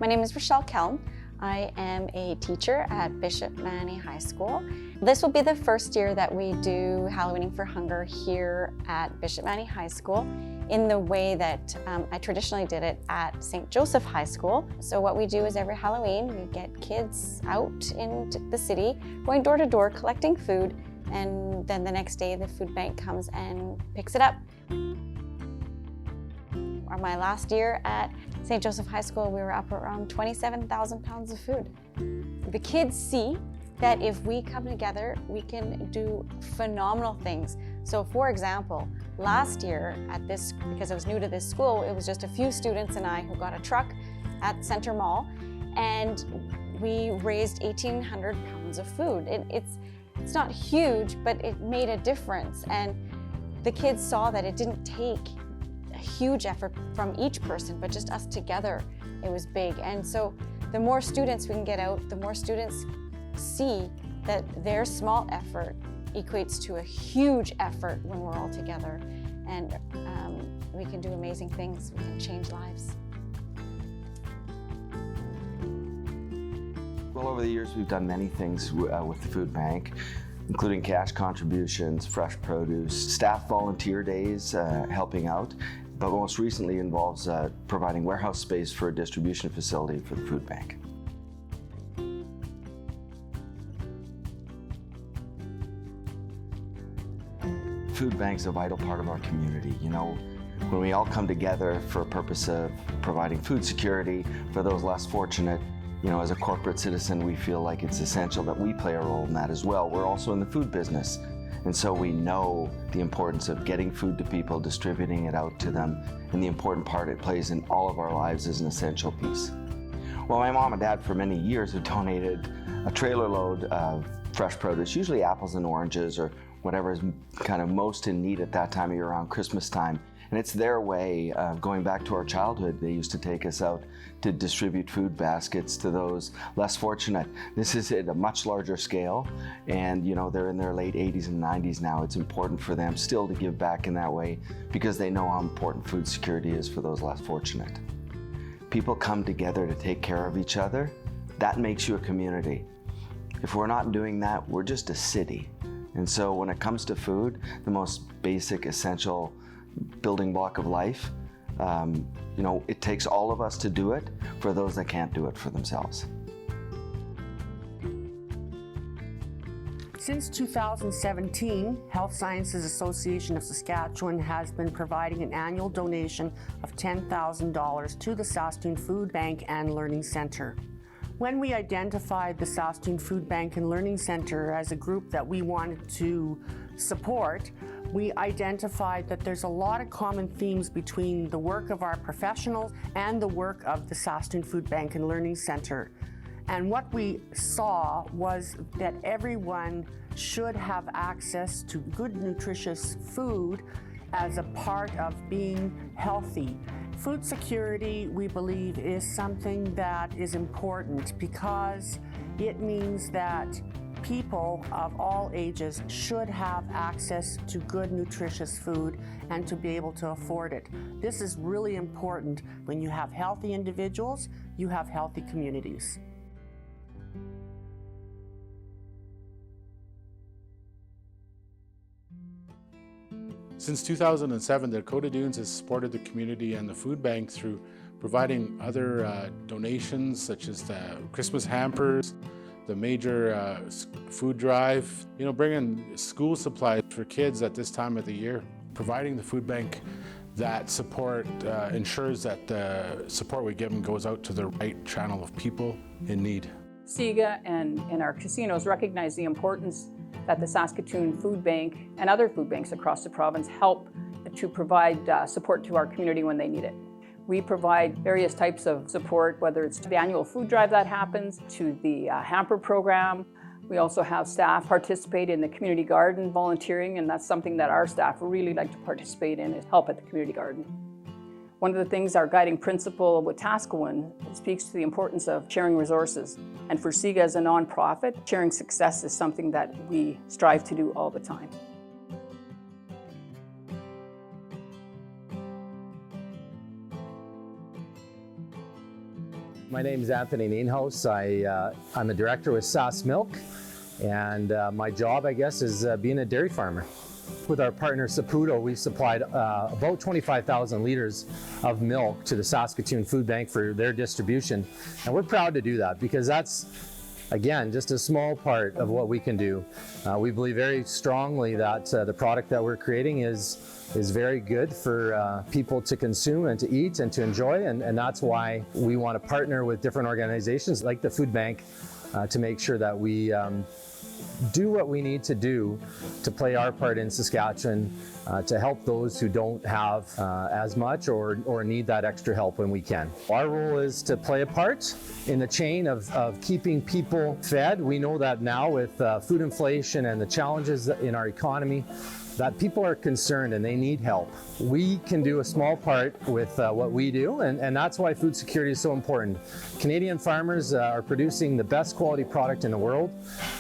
My name is Rochelle Kelm. I am a teacher at Bishop Manny High School. This will be the first year that we do Halloweening for Hunger here at Bishop Manny High School in the way that I traditionally did it at St. Joseph High School. So what we do is every Halloween we get kids out into the city, going door to door collecting food, and then the next day the food bank comes and picks it up. My last year at St. Joseph High School, we were up around 27,000 pounds of food. The kids see that if we come together, we can do phenomenal things. So for example, last year at this, because I was new to this school, it was just a few students and I who got a truck at Center Mall, and we raised 1,800 pounds of food. It's not huge, but it made a difference. And the kids saw that it didn't take a huge effort from each person, but just us together, it was big. And so the more students we can get out, the more students see that their small effort equates to a huge effort when we're all together. And we can do amazing things, we can change lives. Well, over the years, we've done many things with the food bank, including cash contributions, fresh produce, staff volunteer days, helping out, but most recently involves providing warehouse space for a distribution facility for the food bank. Food bank's a vital part of our community. You know, when we all come together for a purpose of providing food security for those less fortunate, you know, as a corporate citizen, we feel like it's essential that we play a role in that as well. We're also in the food business, and so we know the importance of getting food to people, distributing it out to them, and the important part it plays in all of our lives is an essential piece. Well, my mom and dad for many years have donated a trailer load of fresh produce, usually apples and oranges or whatever is kind of most in need at that time of year around Christmas time. And it's their way of going back to our childhood. They used to take us out to distribute food baskets to those less fortunate. This is at a much larger scale, and you know, they're in their late 80s and 90s now. It's important for them still to give back in that way because they know how important food security is for those less fortunate. People come together to take care of each other. That makes you a community. If we're not doing that, we're just a city. And so when it comes to food, the most basic, essential building block of life, you know, it takes all of us to do it for those that can't do it for themselves. Since 2017, Health Sciences Association of Saskatchewan has been providing an annual donation of $10,000 to the Saskatoon Food Bank and Learning Centre. When we identified the Saskatoon Food Bank and Learning Centre as a group that we wanted to support, we identified that there's a lot of common themes between the work of our professionals and the work of the Saskatoon Food Bank and Learning Centre. And what we saw was that everyone should have access to good, nutritious food as a part of being healthy. Food security, we believe, is something that is important because it means that people of all ages should have access to good, nutritious food and to be able to afford it. This is really important. When you have healthy individuals, you have healthy communities. Since 2007, the Dakota Dunes has supported the community and the food bank through providing other donations such as the Christmas hampers, the major food drive, you know, bringing school supplies for kids at this time of the year. Providing the food bank that support ensures that the support we give them goes out to the right channel of people in need. SIGA and our casinos recognize the importance that the Saskatoon Food Bank and other food banks across the province help to provide support to our community when they need it. We provide various types of support, whether it's the annual food drive that happens, to the hamper program. We also have staff participate in the community garden volunteering, and that's something that our staff really like to participate in, is help at the community garden. One of the things, our guiding principle with Taskowin speaks to the importance of sharing resources. And for SIGA as a nonprofit, sharing success is something that we strive to do all the time. My name is Anthony Nienhuis. I'm a director with Sask Milk, and my job, I guess, is being a dairy farmer. With our partner Saputo, we've supplied about 25,000 liters of milk to the Saskatoon Food Bank for their distribution, and we're proud to do that because that's, again, just a small part of what we can do. We believe very strongly that the product that we're creating is very good for people to consume and to eat and to enjoy, and that's why we want to partner with different organizations like the Food Bank to make sure that we do what we need to do to play our part in Saskatchewan to help those who don't have as much or need that extra help when we can. Our role is to play a part in the chain of keeping people fed. We know that now with food inflation and the challenges in our economy, that people are concerned and they need help. We can do a small part with what we do, and that's why food security is so important. Canadian farmers are producing the best quality product in the world,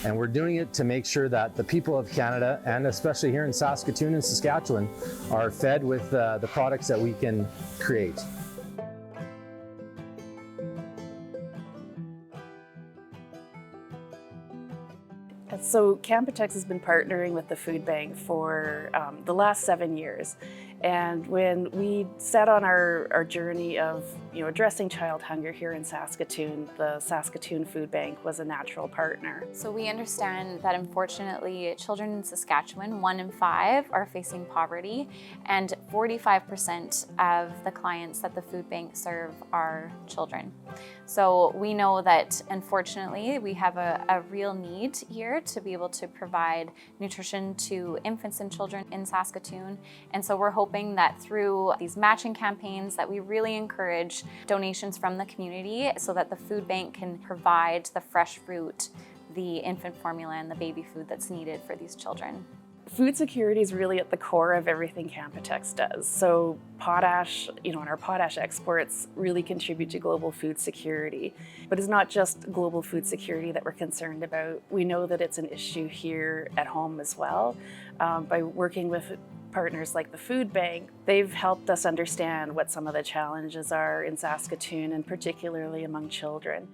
and we're doing it to make sure that the people of Canada, and especially here in Saskatoon and Saskatchewan, are fed with the products that we can create. So Canpotex has been partnering with the Food Bank for the last 7 years. And when we set on our journey of addressing child hunger here in Saskatoon, the Saskatoon Food Bank was a natural partner. So we understand that unfortunately children in Saskatchewan, 1 in 5, are facing poverty, and 45% of the clients that the food bank serve are children. So we know that unfortunately we have a real need here to be able to provide nutrition to infants and children in Saskatoon. And so we're hoping that through these matching campaigns that we really encourage donations from the community so that the food bank can provide the fresh fruit, the infant formula, and the baby food that's needed for these children. Food security is really at the core of everything Canpotex does. So potash, and our potash exports really contribute to global food security. But it's not just global food security that we're concerned about. We know that it's an issue here at home as well. By working with partners like the Food Bank, they've helped us understand what some of the challenges are in Saskatoon, and particularly among children.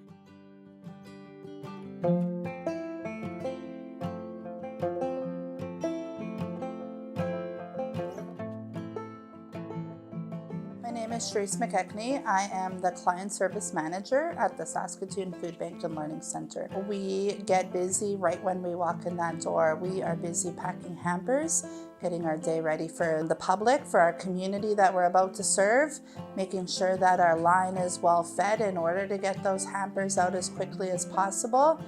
My name is Cherished McKechnie. I am the Client Service Manager at the Saskatoon Food Bank and Learning Center. We get busy right when we walk in that door. We are busy packing hampers, getting our day ready for the public, for our community that we're about to serve, making sure that our line is well fed in order to get those hampers out as quickly as possible.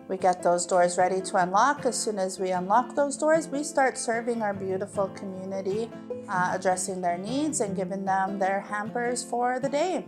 We get those doors ready to unlock. As soon as we unlock those doors, we start serving our beautiful community, addressing their needs and giving them their hampers for the day.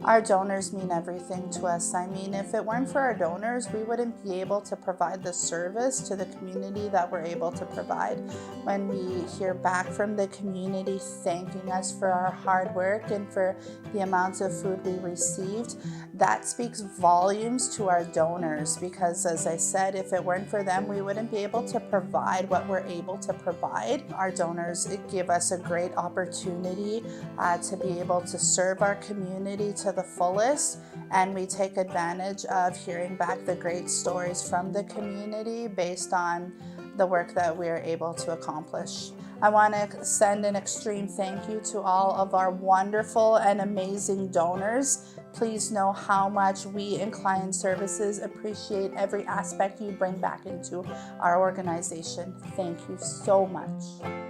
Our donors mean everything to us. I mean, if it weren't for our donors, we wouldn't be able to provide the service to the community that we're able to provide. When we hear back from the community thanking us for our hard work and for the amounts of food we received, that speaks volumes to our donors, because as I said, if it weren't for them, we wouldn't be able to provide what we're able to provide. Our donors give us a great opportunity to be able to serve our community to the fullest, and we take advantage of hearing back the great stories from the community based on the work that we're able to accomplish. I want to send an extreme thank you to all of our wonderful and amazing donors. Please know how much we in Client Services appreciate every aspect you bring back into our organization. Thank you so much.